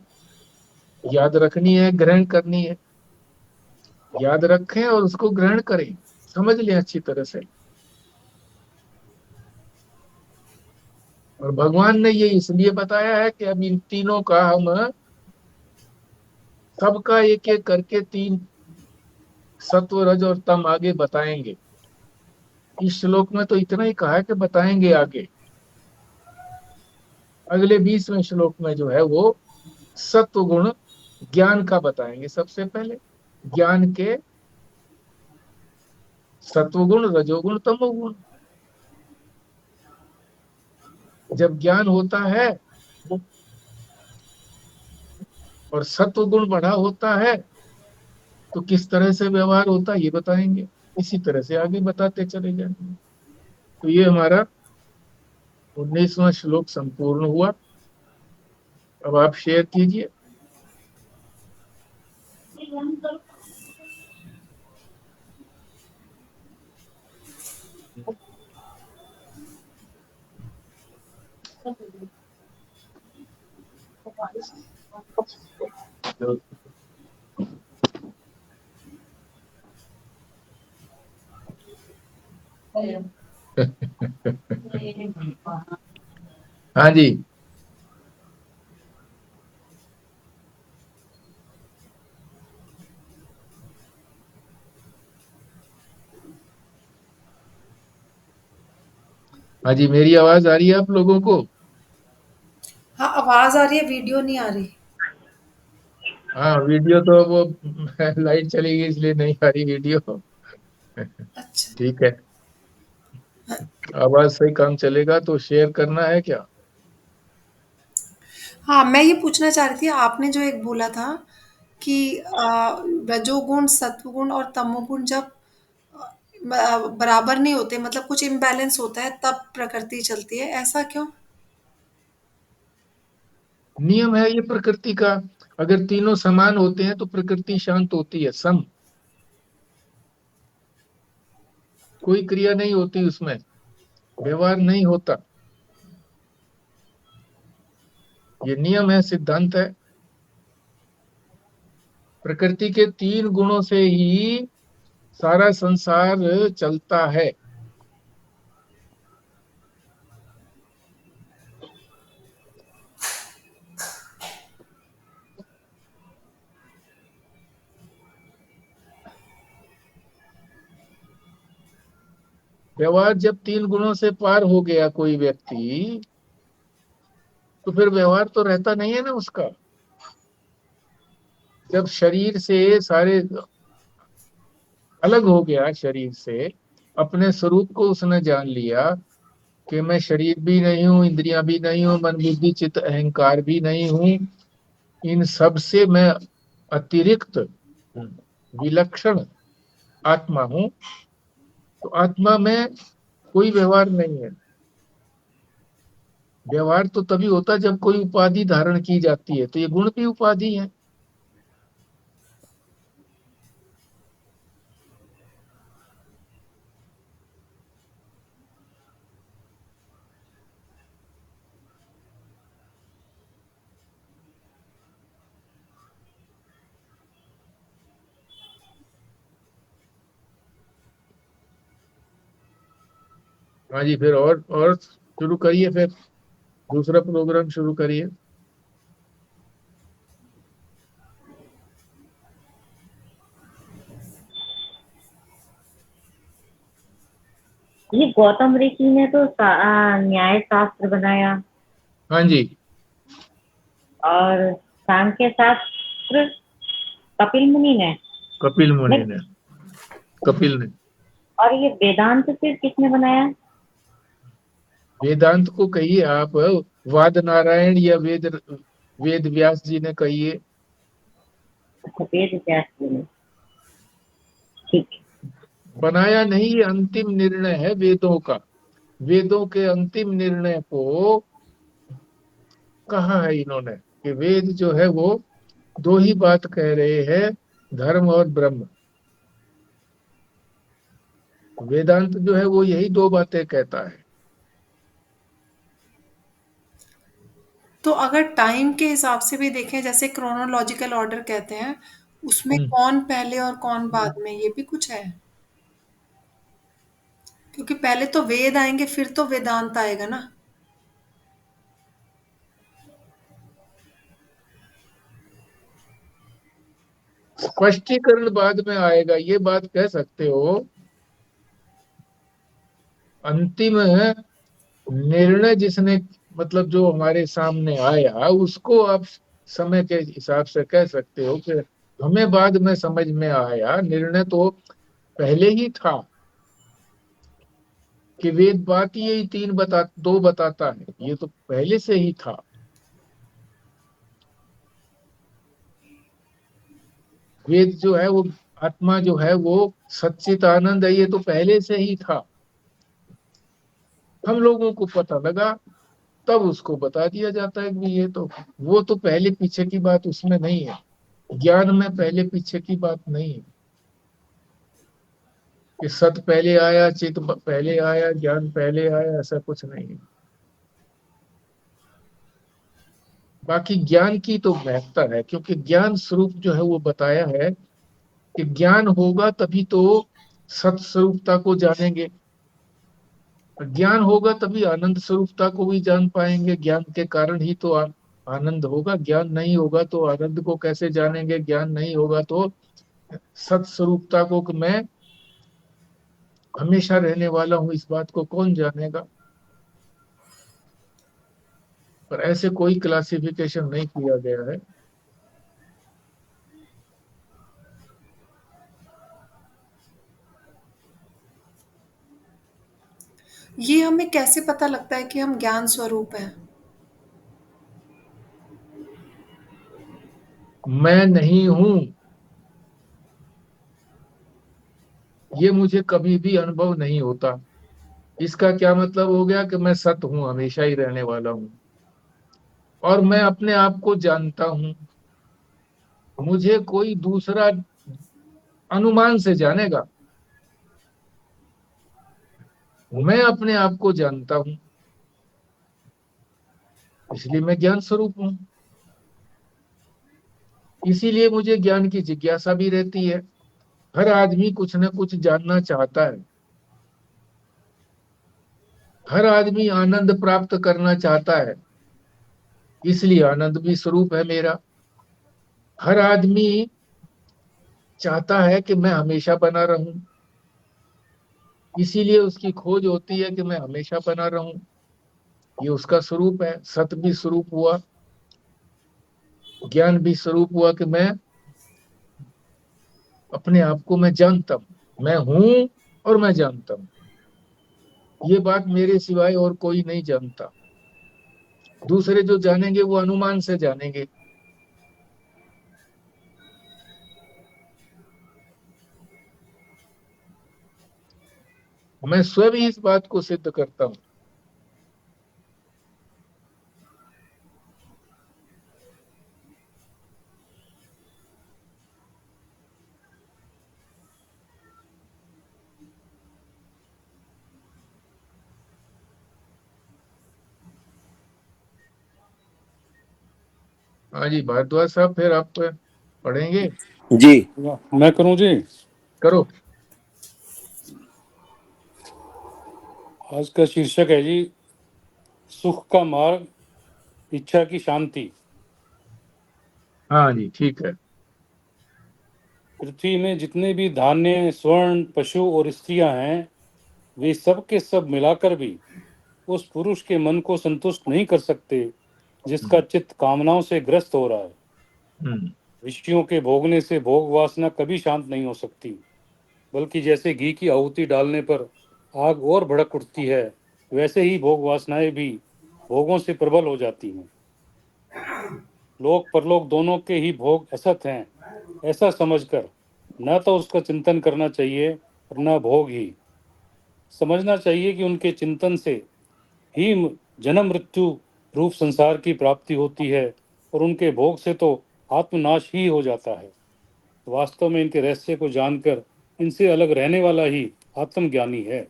याद रखनी है, ग्रहण करनी है। याद रखें और उसको ग्रहण करें, समझ लें अच्छी तरह से। और भगवान ने ये इसलिए बताया है कि अब इन तीनों का हम सबका एक एक करके 3 सत्व, रज और तम आगे बताएंगे। इस श्लोक में तो इतना ही कहा है कि बताएंगे आगे। अगले 20वें श्लोक में जो है वो सत्व गुण ज्ञान का बताएंगे। सबसे पहले ज्ञान के सत्वगुण, रजोगुण, तमोगुण। जब ज्ञान होता है और सत्व गुण बढ़ा होता है तो किस तरह से व्यवहार होता है ये बताएंगे। इसी तरह से आगे बताते चले जाएंगे। तो ये हमारा 19वां श्लोक संपूर्ण हुआ। अब आप शेयर कीजिए। हाँ जी। हाँ जी, मेरी आवाज आ रही है आप लोगों को? हाँ, आवाज आ रही है, वीडियो नहीं आ रही। हाँ, वीडियो तो वो लाइट चली गई इसलिए नहीं आ रही वीडियो। अच्छा। ठीक है, आवाज सही काम चलेगा तो शेयर करना है क्या? हाँ, मैं ये पूछना चाह रही थी, आपने जो एक बोला था कि रजोगुण, सत्वगुण और तमोगुण जब बराबर नहीं होते, मतलब कुछ इम्बैलेंस होता है, तब प्रकृति चलती है, ऐसा क्यों? नियम है ये प्रकृति का। अगर तीनों समान होते हैं तो प्रकृति शांत होती है, सम। कोई क्रिया नहीं होती उसमें, व्यवहार नहीं होता। ये नियम है, सिद्धांत है। प्रकृति के 3 गुणों से ही सारा संसार चलता है। व्यवहार जब 3 गुणों से पार हो गया कोई व्यक्ति, तो फिर व्यवहार तो रहता नहीं है ना उसका। जब शरीर से सारे अलग हो गया, शरीर से अपने स्वरूप को उसने जान लिया कि मैं शरीर भी नहीं हूँ, इंद्रियां भी नहीं हूँ, मन बुद्धि चित्त अहंकार भी नहीं हूँ, इन सब से मैं अतिरिक्त विलक्षण आत्मा हूँ। तो आत्मा में कोई व्यवहार नहीं है। व्यवहार तो तभी होता है जब कोई उपाधि धारण की जाती है, तो ये गुण भी उपाधि है। हाँ जी, फिर और शुरू करिए, फिर दूसरा प्रोग्राम शुरू करिए। ये गौतम ऋषि ने तो न्याय शास्त्र बनाया हाँ जी, और सांख्य शास्त्र कपिल मुनि ने। कपिल मुनि ने, कपिल ने। और ये वेदांत फिर किसने बनाया? वेदांत को कहिए आप वाद नारायण या वेद व्यास जी ने कही है। अच्छा, वेद व्यास जी ने, ठीक है। बनाया नहीं, ये अंतिम निर्णय है वेदों का। वेदों के अंतिम निर्णय को कहा है इन्होंने कि वेद जो है वो दो ही बात कह रहे हैं, धर्म और ब्रह्म। वेदांत जो है वो यही दो बातें कहता है। तो अगर टाइम के हिसाब से भी देखें, जैसे क्रोनोलॉजिकल ऑर्डर कहते हैं, उसमें हम्म। कौन पहले और कौन बाद में, ये भी कुछ है? क्योंकि पहले तो वेद आएंगे, फिर तो वेदांत आएगा ना। स्पष्टीकरण बाद में आएगा, ये बात कह सकते हो। अंतिम निर्णय जिसने, मतलब जो हमारे सामने आया, उसको आप समय के हिसाब से कह सकते हो कि हमें बाद में समझ में आया। निर्णय तो पहले ही था कि वेद बात यही दो बताता है, ये तो पहले से ही था। वेद जो है वो, आत्मा जो है वो सच्चित आनंद है, ये तो पहले से ही था। हम लोगों को पता लगा, तब उसको बता दिया जाता है कि ये तो, वो तो पहले पीछे की बात उसमें नहीं है। ज्ञान में पहले पीछे की बात नहीं है कि सत पहले आया, चित पहले आया, ज्ञान पहले आया, ऐसा कुछ नहीं है। बाकी ज्ञान की तो महत्ता है, क्योंकि ज्ञान स्वरूप जो है वो बताया है कि ज्ञान होगा तभी तो सत स्वरूपता को जानेंगे। ज्ञान होगा तभी आनंद स्वरूपता को भी जान पाएंगे। ज्ञान के कारण ही तो आनंद होगा। ज्ञान नहीं होगा तो आनंद को कैसे जानेंगे? ज्ञान नहीं होगा तो सत स्वरूपता को कि मैं हमेशा रहने वाला हूं, इस बात को कौन जानेगा? पर ऐसे कोई क्लासिफिकेशन नहीं किया गया है। ये हमें कैसे पता लगता है कि हम ज्ञान स्वरूप हैं? मैं नहीं हूं, ये मुझे कभी भी अनुभव नहीं होता। इसका क्या मतलब हो गया कि मैं सत हूं, हमेशा ही रहने वाला हूं, और मैं अपने आप को जानता हूं। मुझे कोई दूसरा अनुमान से जानेगा? मैं अपने आप को जानता हूं, इसलिए मैं ज्ञान स्वरूप हूं। इसीलिए मुझे ज्ञान की जिज्ञासा भी रहती है। हर आदमी कुछ न कुछ जानना चाहता है। हर आदमी आनंद प्राप्त करना चाहता है, इसलिए आनंद भी स्वरूप है मेरा। हर आदमी चाहता है कि मैं हमेशा बना रहूं, इसीलिए उसकी खोज होती है कि मैं हमेशा बना रहूं। ये उसका स्वरूप है। सत भी स्वरूप हुआ, ज्ञान भी स्वरूप हुआ कि मैं अपने आप को मैं जानता हूं, मैं हूं और मैं जानता हूं। ये बात मेरे सिवाय और कोई नहीं जानता। दूसरे जो जानेंगे वो अनुमान से जानेंगे। मैं स्वयं ही इस बात को सिद्ध करता हूं। हाँ जी भारद्वाज साहब, फिर आप पढ़ेंगे? जी। मैं करूं जी? करो। आज का शीर्षक है जी, सुख का मार्ग, इच्छा की शांति। हाँ जी ठीक है। पृथ्वी में जितने भी धान्य, स्वर्ण, पशु और स्त्रियां हैं, वे सब के सब मिलाकर भी उस पुरुष के मन को संतुष्ट नहीं कर सकते जिसका चित्त कामनाओं से ग्रस्त हो रहा है। हम्म। विषयों के भोगने से भोग वासना कभी शांत नहीं हो सकती, बल्कि जैसे घी की आहुति डालने पर आग और भड़क उठती है, वैसे ही भोग वासनाएं भी भोगों से प्रबल हो जाती हैं। लोक परलोक दोनों के ही भोग असत हैं, ऐसा समझकर न तो उसका चिंतन करना चाहिए और न भोग ही। समझना चाहिए कि उनके चिंतन से ही जन्म मृत्यु रूप संसार की प्राप्ति होती है और उनके भोग से तो आत्मनाश ही हो जाता है। वास्तव में इनके रहस्य को जानकर इनसे अलग रहने वाला ही आत्मज्ञानी है।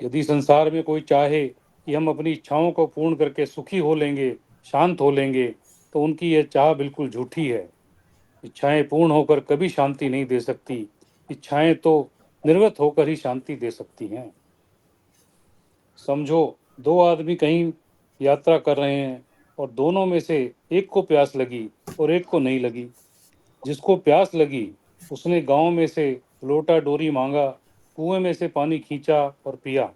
यदि संसार में कोई चाहे कि हम अपनी इच्छाओं को पूर्ण करके सुखी हो लेंगे, शांत हो लेंगे, तो उनकी यह चाह बिल्कुल झूठी है। इच्छाएं पूर्ण होकर कभी शांति नहीं दे सकती। इच्छाएं तो निर्वृत्त होकर ही शांति दे सकती हैं। समझो, दो आदमी कहीं यात्रा कर रहे हैं और दोनों में से एक को प्यास लगी और एक को नहीं लगी। जिसको प्यास लगी उसने गांव में से लोटा डोरी मांगा, कुएं में से पानी खींचा और पिया।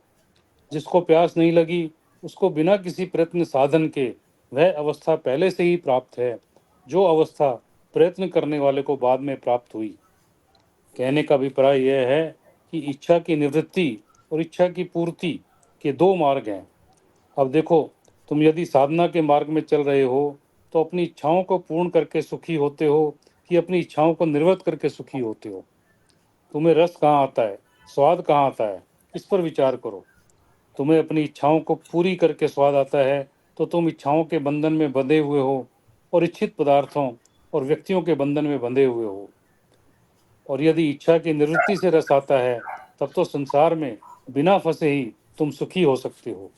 जिसको प्यास नहीं लगी उसको बिना किसी प्रयत्न साधन के वह अवस्था पहले से ही प्राप्त है, जो अवस्था प्रयत्न करने वाले को बाद में प्राप्त हुई। कहने का अभिप्राय यह है कि इच्छा की निवृत्ति और इच्छा की पूर्ति के दो मार्ग हैं। अब देखो, तुम यदि साधना के मार्ग में चल रहे हो तो अपनी इच्छाओं को पूर्ण करके सुखी होते हो कि अपनी इच्छाओं को निर्वृत्त करके सुखी होते हो। तुम्हें रस कहाँ आता है, स्वाद कहाँ आता है, इस पर विचार करो। तुम्हें अपनी इच्छाओं को पूरी करके स्वाद आता है तो तुम इच्छाओं के बंधन में बंधे हुए हो और इच्छित पदार्थों और व्यक्तियों के बंधन में बंधे हुए हो। और यदि इच्छा की निवृत्ति से रस आता है तब तो संसार में बिना फंसे ही तुम सुखी हो सकते हो।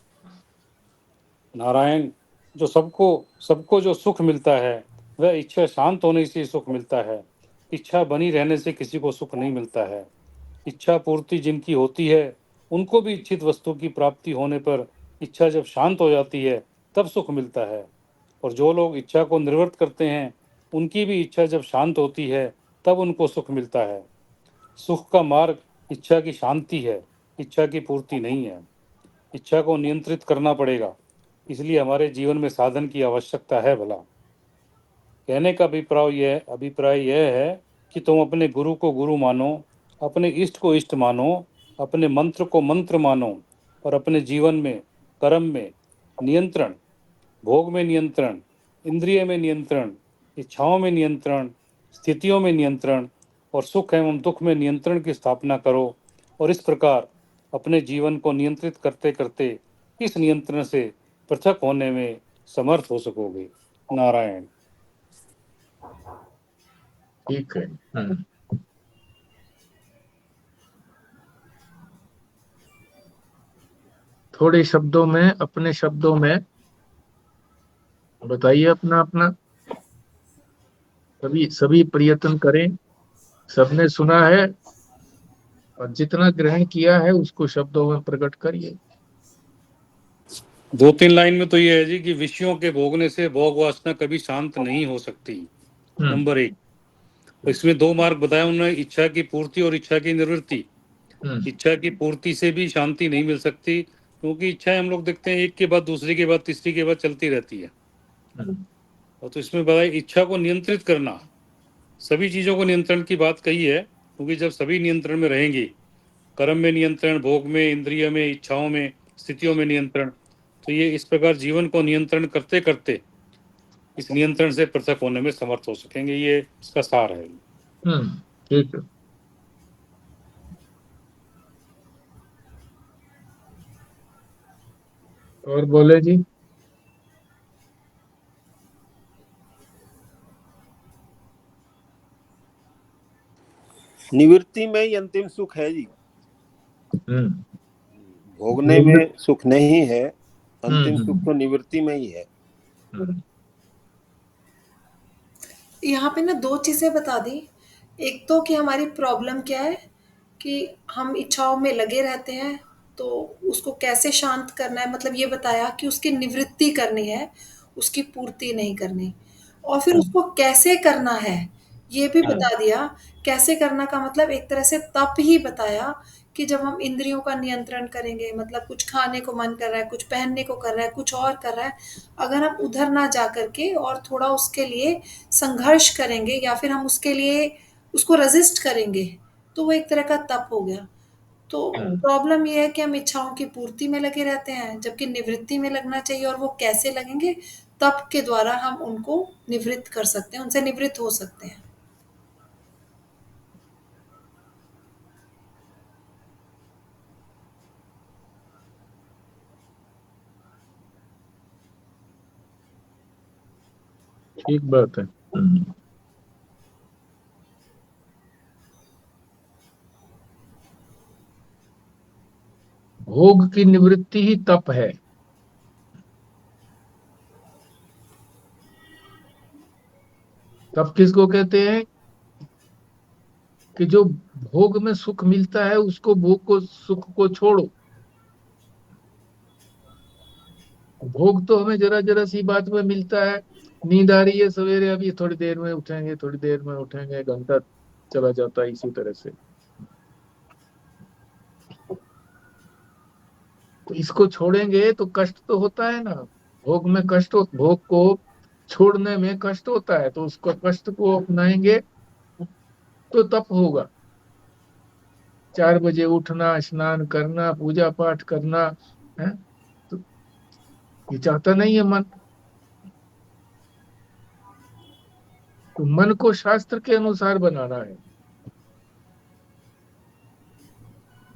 नारायण, जो सबको सबको जो सुख मिलता है वह इच्छा शांत होने से सुख मिलता है। इच्छा बनी रहने से किसी को सुख नहीं मिलता है। इच्छा पूर्ति जिनकी होती है उनको भी इच्छित वस्तु की प्राप्ति होने पर इच्छा जब शांत हो जाती है तब सुख मिलता है। और जो लोग इच्छा को निर्वृत्त करते हैं उनकी भी इच्छा जब शांत होती है तब उनको सुख मिलता है। सुख का मार्ग इच्छा की शांति है, इच्छा की पूर्ति नहीं है। इच्छा को नियंत्रित करना पड़ेगा, इसलिए हमारे जीवन में साधन की आवश्यकता है। भला कहने का अभिप्राय यह है कि तुम अपने गुरु को गुरु मानो, अपने इष्ट को इष्ट मानो, अपने मंत्र को मंत्र मानो और अपने जीवन में कर्म में नियंत्रण, भोग में नियंत्रण, इंद्रिय में नियंत्रण, इच्छाओं में नियंत्रण, स्थितियों में नियंत्रण और सुख एवं दुख में नियंत्रण की स्थापना करो। और इस प्रकार अपने जीवन को नियंत्रित करते करते इस नियंत्रण से पृथक होने में समर्थ हो सकोगे। नारायण। ठीक है। थोड़े शब्दों में, अपने शब्दों में बताइए अपना अपना। सभी प्रयत्न करें। सबने सुना है और जितना ग्रहण किया है उसको शब्दों में प्रकट करिए। 2-3 लाइन में तो ये है जी कि विषयों के भोगने से भोग वासना कभी शांत नहीं हो सकती। नंबर 1। तो इसमें 2 मार्ग बताया उन्होंने, इच्छा की पूर्ति और इच्छा की निवृत्ति। इच्छा की पूर्ति से भी शांति नहीं मिल सकती, क्योंकि इच्छाएं हम लोग देखते हैं एक के बाद दूसरी के बाद तीसरी के बाद चलती रहती है। और तो इसमें बताया इच्छा को नियंत्रित करना, सभी चीजों को नियंत्रण की बात कही है, क्योंकि जब सभी नियंत्रण में रहेंगी, कर्म में नियंत्रण, भोग में, इंद्रिय में, इच्छाओं में, स्थितियों में नियंत्रण, तो ये इस प्रकार जीवन को नियंत्रण करते करते इस नियंत्रण से पृथक होने में समर्थ हो सकेंगे। ये इसका सार है। ठीक है। और बोले जी। निवृत्ति में ही अंतिम सुख है जी। भोगने में सुख नहीं है, अंतिम सुख तो निवृत्ति में ही है। यहाँ पे ना 2 चीजें बता दी। एक तो कि हमारी प्रॉब्लम क्या है कि हम इच्छाओं में लगे रहते हैं, तो उसको कैसे शांत करना है, मतलब ये बताया कि उसकी निवृत्ति करनी है, उसकी पूर्ति नहीं करनी। और फिर उसको कैसे करना है ये भी बता दिया। कैसे करना का मतलब एक तरह से तप ही बताया कि जब हम इंद्रियों का नियंत्रण करेंगे, मतलब कुछ खाने को मन कर रहा है, कुछ पहनने को कर रहा है, कुछ और कर रहा है, अगर हम उधर ना जा करके और थोड़ा उसके लिए संघर्ष करेंगे या फिर हम उसके लिए उसको रेजिस्ट करेंगे, तो वो एक तरह का तप हो गया। तो प्रॉब्लम ये है कि हम इच्छाओं की पूर्ति में लगे रहते हैं, जबकि निवृत्ति में लगना चाहिए। और वो कैसे लगेंगे, तप के द्वारा हम उनको निवृत्त कर सकते हैं, उनसे निवृत्त हो सकते हैं। ठीक बात है। भोग की निवृत्ति ही तप है। तप किसको कहते हैं? कि जो भोग में सुख मिलता है उसको, भोग को, सुख को छोड़ो। भोग तो हमें जरा जरा सी बात में मिलता है। नींद आ रही है सवेरे, अभी थोड़ी देर में उठेंगे, थोड़ी देर में उठेंगे, घंटा चला जाता है इसी तरह से। तो इसको छोड़ेंगे तो कष्ट तो होता है ना। भोग में कष्ट भोग को छोड़ने में कष्ट होता है, तो उसको, कष्ट को अपनाएंगे तो तप होगा। 4 बजे उठना, स्नान करना, पूजा पाठ करना है, तो ये चाहता नहीं है मन। तो मन को शास्त्र के अनुसार बनाना है।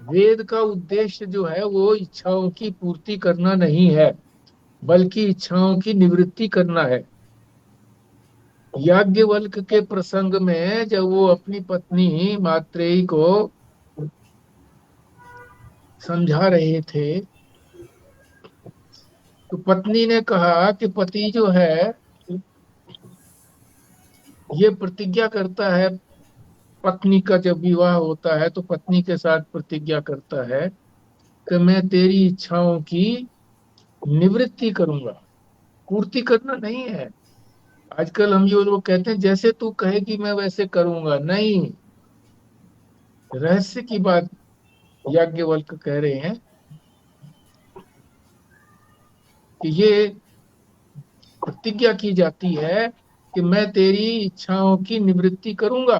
वेद का उद्देश्य जो है वो इच्छाओं की पूर्ति करना नहीं है, बल्कि इच्छाओं की निवृत्ति करना है। याज्ञवल्क्य के प्रसंग में जब वो अपनी पत्नी मात्रेयी को समझा रहे थे, तो पत्नी ने कहा कि पति जो है ये प्रतिज्ञा करता है, पत्नी का जब विवाह होता है तो पत्नी के साथ प्रतिज्ञा करता है कि मैं तेरी इच्छाओं की निवृत्ति करूंगा, पूर्ति करना नहीं है। आजकल हम जो लोग कहते हैं जैसे तू कहेगी मैं वैसे करूंगा, नहीं। रहस्य की बात याज्ञवल्क्य कह रहे हैं कि ये प्रतिज्ञा की जाती है कि मैं तेरी इच्छाओं की निवृत्ति करूंगा।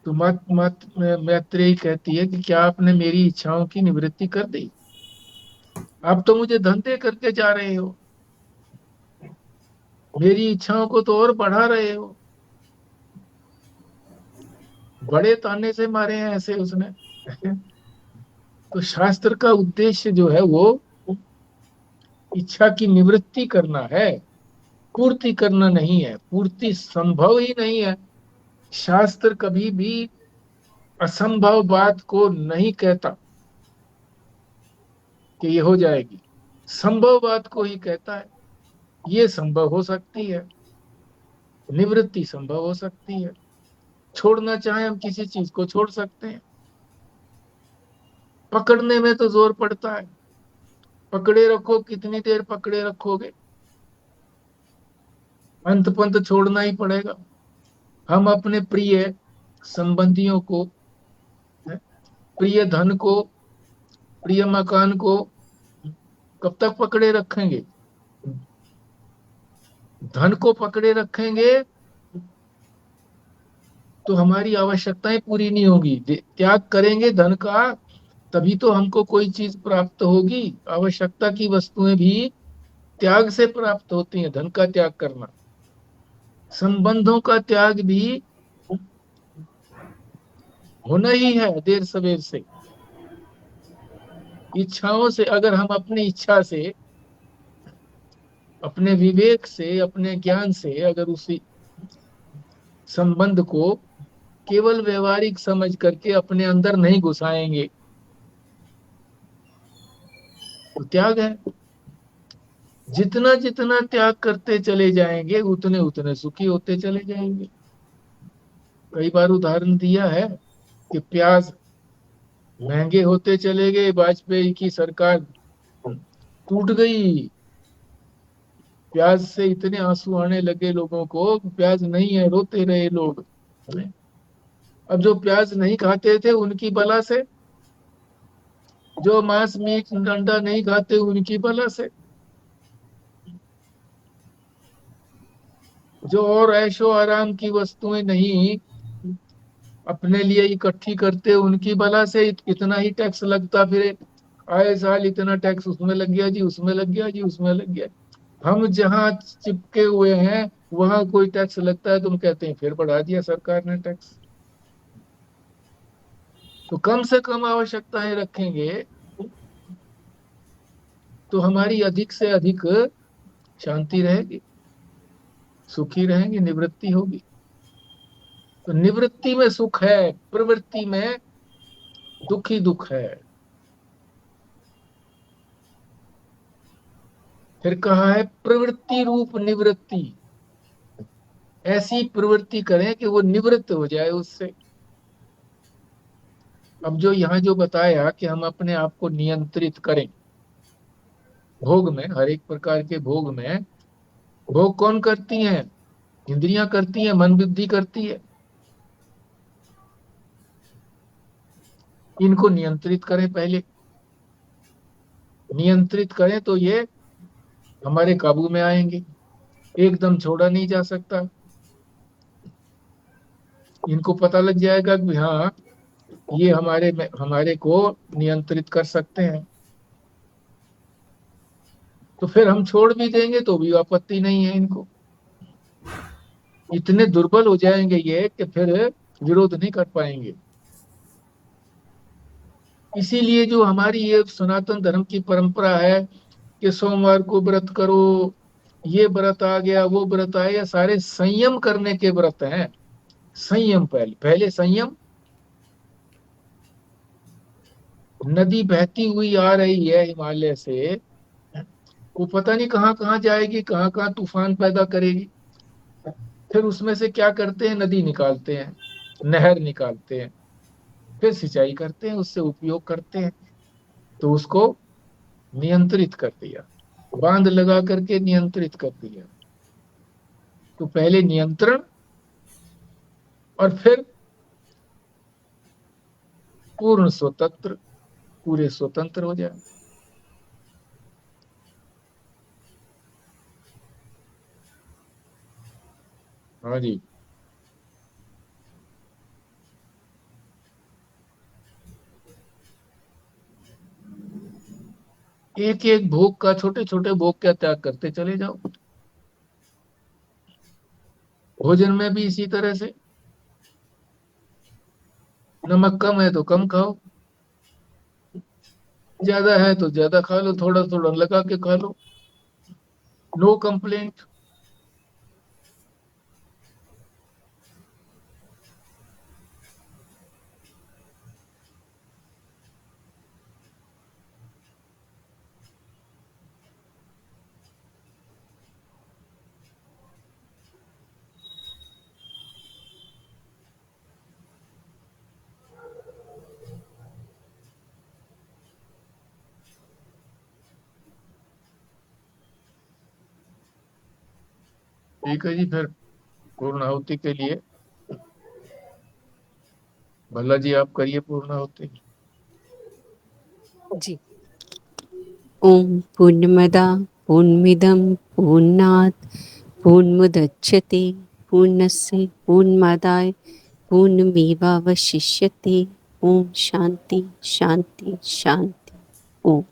तो मैत्रेयी कहती है कि क्या आपने मेरी इच्छाओं की निवृत्ति कर दी? आप तो मुझे धन दे करके जा रहे हो, मेरी इच्छाओं को तो और बढ़ा रहे हो। बड़े ताने से मारे हैं ऐसे उसने। तो शास्त्र का उद्देश्य जो है वो इच्छा की निवृत्ति करना है, पूर्ति करना नहीं है। पूर्ति संभव ही नहीं है। शास्त्र कभी भी असंभव बात को नहीं कहता कि ये हो जाएगी, संभव बात को ही कहता है। ये संभव हो सकती है, निवृत्ति संभव हो सकती है। छोड़ना चाहे हम किसी चीज को छोड़ सकते हैं, पकड़ने में तो जोर पड़ता है। पकड़े रखो, कितनी देर पकड़े रखोगे? अंत पंत छोड़ना ही पड़ेगा। हम अपने प्रिय संबंधियों को, प्रिय धन को, प्रिय मकान को कब तक पकड़े रखेंगे? धन को पकड़े रखेंगे तो हमारी आवश्यकताएं पूरी नहीं होगी। त्याग करेंगे धन का तभी तो हमको कोई चीज प्राप्त होगी। आवश्यकता की वस्तुएं भी त्याग से प्राप्त होती हैं। धन का त्याग करना, संबंधों का त्याग भी होना ही है देर सवेर से। इच्छाओं से, अगर हम अपनी इच्छा से, अपने विवेक से, अपने ज्ञान से अगर उसी संबंध को केवल व्यवहारिक समझ करके अपने अंदर नहीं घुसाएंगे तो त्याग है। जितना जितना त्याग करते चले जाएंगे उतने उतने सुखी होते चले जाएंगे। कई बार उदाहरण दिया है कि प्याज महंगे होते चले गए, वाजपेयी की सरकार टूट गई, प्याज से इतने आंसू आने लगे लोगों को, प्याज नहीं है, रोते रहे लोग। अब जो प्याज नहीं खाते थे उनकी बला से, जो मांस मीट अंडा नहीं खाते उनकी बला से, जो और ऐशो आराम की वस्तुएं नहीं अपने लिए इकट्ठी करते उनकी बला से इतना ही टैक्स लगता फिरे। आए साल इतना टैक्स उसमें लग गया जी, उसमें लग गया जी, उसमें लग गया। हम जहाँ चिपके हुए हैं वहां कोई टैक्स लगता है, तुम कहते हैं फिर बढ़ा दिया सरकार ने टैक्स। तो कम से कम आवश्यकताएं रखेंगे तो हमारी अधिक से अधिक शांति रहेगी, सुखी रहेंगे, निवृत्ति होगी। तो निवृत्ति में सुख है, प्रवृत्ति में दुख ही दुख है। फिर कहा है प्रवृत्ति रूप निवृत्ति, ऐसी प्रवृत्ति करें कि वो निवृत्त हो जाए उससे। अब जो यहाँ जो बताया कि हम अपने आप को नियंत्रित करें भोग में, हर एक प्रकार के भोग में, भोग कौन करती हैं? इंद्रियां करती हैं, मन बुद्धि करती है। इनको नियंत्रित करें, पहले नियंत्रित करें तो ये हमारे काबू में आएंगे, एकदम छोड़ा नहीं जा सकता। इनको पता लग जाएगा कि हाँ ये हमारे को नियंत्रित कर सकते हैं, तो फिर हम छोड़ भी देंगे तो भी आपत्ति नहीं है इनको। इतने दुर्बल हो जाएंगे ये कि फिर विरोध नहीं कर पाएंगे। इसीलिए जो हमारी ये सनातन धर्म की परंपरा है कि सोमवार को व्रत करो, ये व्रत आ गया, वो व्रत आ गया, सारे संयम करने के व्रत हैं। संयम पहले पहले संयम। नदी बहती हुई आ रही है हिमालय से, वो पता नहीं कहाँ कहाँ जाएगी, कहाँ कहाँ तूफान पैदा करेगी। फिर उसमें से क्या करते हैं? नदी निकालते हैं, नहर निकालते हैं, फिर सिंचाई करते हैं, उससे उपयोग करते हैं। तो उसको नियंत्रित कर दिया, बांध लगा करके नियंत्रित कर दिया। तो पहले नियंत्रण और फिर पूर्ण स्वतंत्र, पूरे स्वतंत्र हो जाए। हाँ जी। एक एक भोग का, छोटे छोटे भोग का त्याग करते चले जाओ। भोजन में भी इसी तरह से, नमक कम है तो कम खाओ, ज्यादा है तो ज्यादा खा लो, थोड़ा थोड़ा लगा के खा लो, नो कंप्लेंट। ठीक है जी, फिर पूर्णाहुति के लिए भला जी आप करिए पूर्णाहुति। जी। ओम पूर्णमदा पूर्णमिदं पूर्णात् पूर्णमुदच्यते पूर्णस्य पूर्णमादाय पूर्णमेवावशिष्यते। ओम शांति शांति शांति। ओम।